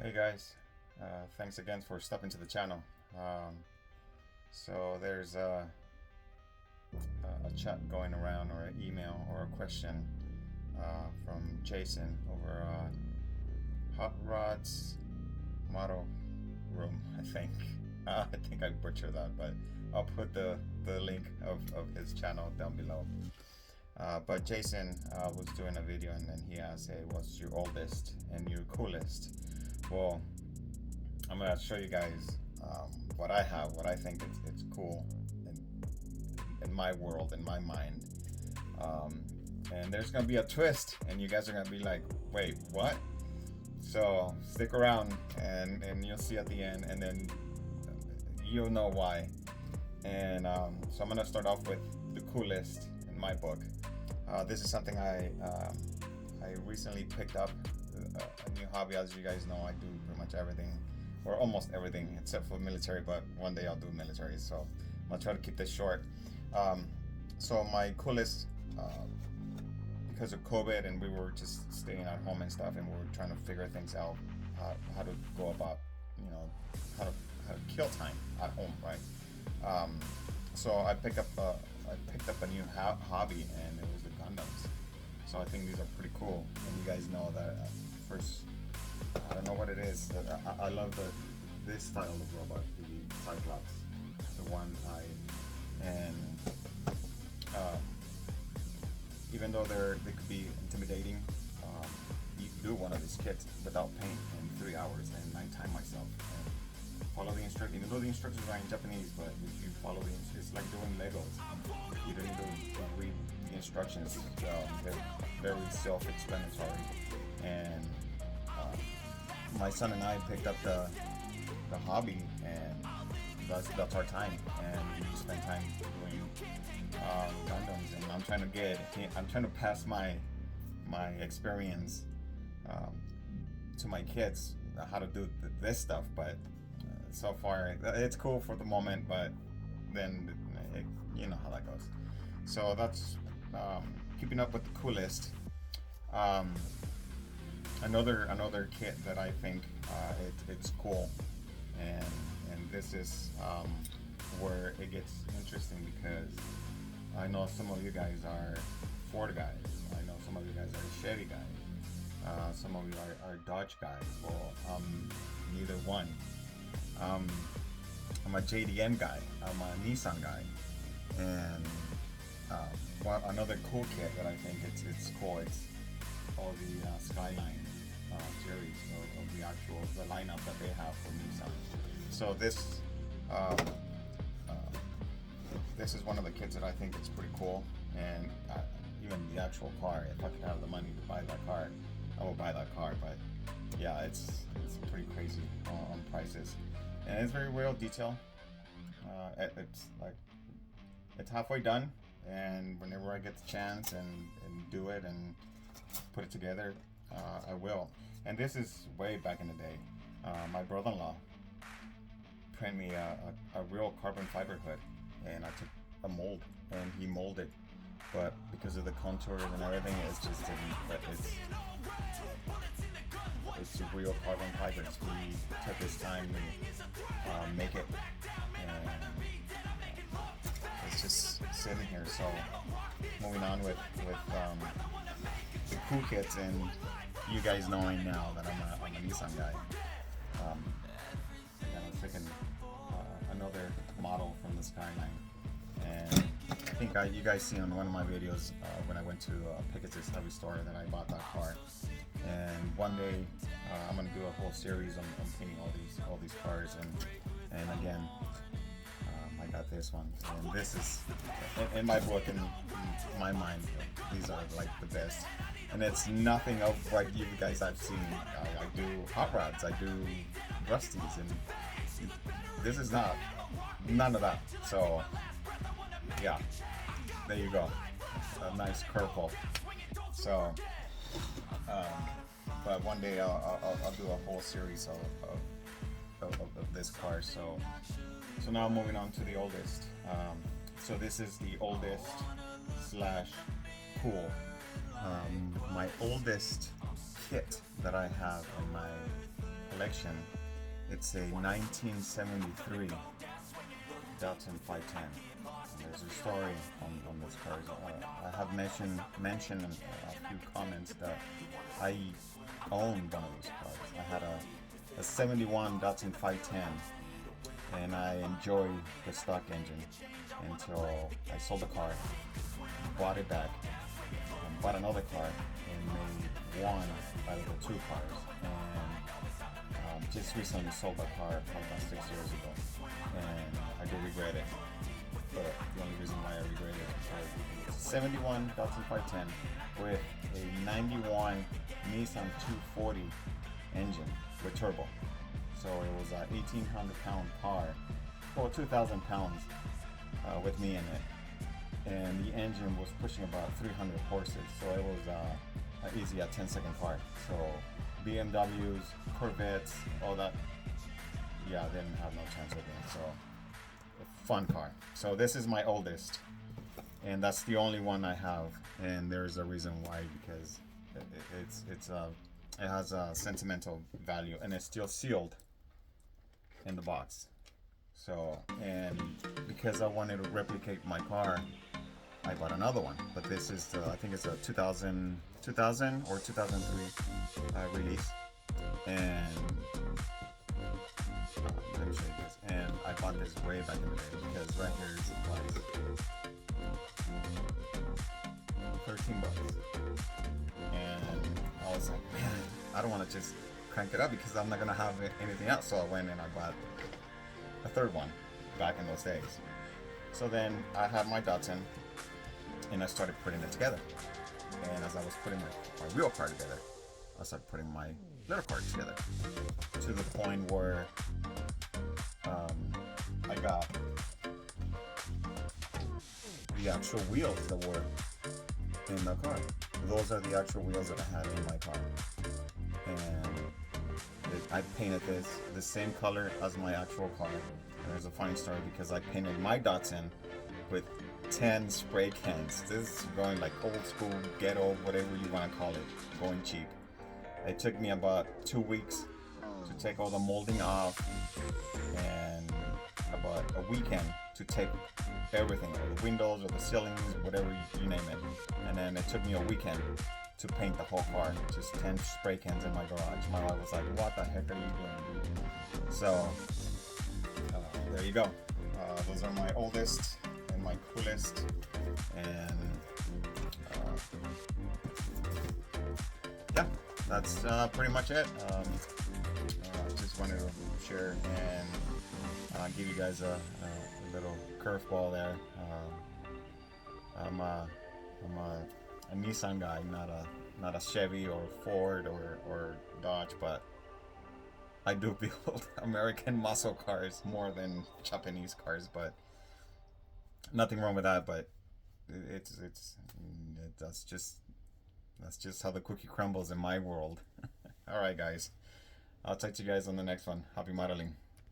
Hey guys, thanks again for stopping to the channel. So there's a chat going around, or an email, or a question from Jason over Hot Rods Model Room, I think. I think I butchered that, but I'll put the link of his channel down below. But Jason was doing a video, and then he asked, hey, what's your oldest and your coolest? Well, I'm gonna show you guys what I have, what I think it's cool in my world, in my mind. And there's gonna be a twist, and you guys are gonna be like, wait, what? So stick around, and you'll see at the end, and then you'll know why. And so I'm gonna start off with the coolest in my book. This is something I recently picked up, a new hobby. As you guys know, I do pretty much everything, or almost everything, except for military, but one day I'll do military, so I'm gonna try to keep this short. So my coolest, because of COVID, and we were just staying at home and stuff, and we were trying to figure things out, how to go about, how to kill time at home, right? So I picked up a new hobby, and it was the Gundams. So I think these are pretty cool. And you guys know that first, I don't know what it is. I love this style of robot, the Cyclops, the one eye, and even though they could be intimidating, you can do one of these kits without paint in 3 hours, and I time myself. Follow the instructions, even though the instructions are in Japanese, but if you follow it's like doing Legos. You don't need to read the instructions. They're very self-explanatory. And my son and I picked up the hobby, and that's our time. And we spend time doing Gundams, and I'm trying to pass my experience to my kids, how to do this stuff, but so far it's cool for the moment, but then you know how that goes. So that's keeping up with the coolest. Another kit that I think it's cool, and this is where it gets interesting, because I know some of you guys are Ford guys, I know some of you guys are Chevy guys, some of you are Dodge guys. Well, neither one. I'm a JDM guy, I'm a Nissan guy, and another cool kit that I think it's cool, it's all the Skyline series of the lineup that they have for Nissan. So this is one of the kits that I think it's pretty cool, and even the actual car, if I could have the money to buy that car, I will buy that car. But yeah, it's pretty crazy on prices. And it's very well detailed. It's halfway done, and whenever I get the chance and do it and put it together, I will. And this is way back in the day. My brother-in-law printed me a real carbon fiber hood, and I took a mold and he molded, but because of the contours and everything, it's just didn't. But it's real carbon fibers. He took his time to make it, and it's just sitting here. So moving on with the cool kits, and you guys knowing now that I'm a Nissan guy. And I'm picking another model from the Skyline, and I think you guys see on one of my videos when I went to Pickett's Heavy Store that I bought that car. And one day I'm gonna do a whole series on painting all these cars, and again, I got this one, and this is in my book, in my mind, these are like the best. And it's nothing of what you guys have seen. I do hot rods, I do rusties, and this is none of that. So yeah, there you go, a nice curveball. So but one day I'll do a whole series of this car. So now moving on to the oldest. So this is the oldest slash cool. My oldest kit that I have in my collection. It's a 1973 Datsun 510. And there's a story on this car. I have mentioned in a few comments that I owned one of these cars. I had a 71 Datsun 510, and I enjoyed the stock engine until I sold the car, bought it back, and bought another car, and made one out of the two cars. And just recently sold that car probably about 6 years ago, and I do regret it. But the only reason why I regret it is because it's a 71 Datsun 510 with a 91 Nissan 240 engine with turbo. So it was an 1,800 pound car, or 2,000 pounds with me in it. And the engine was pushing about 300 horses, so it was an easy 10-second car. So BMWs, Corvettes, all that, yeah, they didn't have no chance with it. So a fun car. So this is my oldest, and that's the only one I have. And there's a reason why, because it has a sentimental value, and it's still sealed in the box. So, and because I wanted to replicate my car, I bought another one. But this is I think it's a 2000 or 2003 release. And let me show you this. And I bought this way back in the day, because right here is the price. $13. And I was like, man, I don't want to just crank it up because I'm not gonna have anything else. So I went and I bought a third one back in those days. So then I had my Datsun, and I started putting it together. And as I was putting my real car together, I started putting my little car together, to the point where I got the actual wheels that were in the car. Those are the actual wheels that I had in my car. And I painted this the same color as my actual car. And there's a funny story, because I painted my Datsun with 10 spray cans. This is going like old school, ghetto, whatever you want to call it, going cheap. It took me about 2 weeks to take all the molding off, and about a weekend to take everything, or the windows or the ceilings, whatever you name it. And then it took me a weekend to paint the whole car, just 10 spray cans in my garage. My wife was like, what the heck are you doing, dude? So there you go. Those are my oldest and my coolest. And yeah, that's pretty much it. Just wanted to share and give you guys a little curveball there. I'm a Nissan guy, not a Chevy or Ford or Dodge, but I do build American muscle cars more than Japanese cars. But nothing wrong with that. But that's just how the cookie crumbles in my world. All right, guys. I'll talk to you guys on the next one. Happy modeling.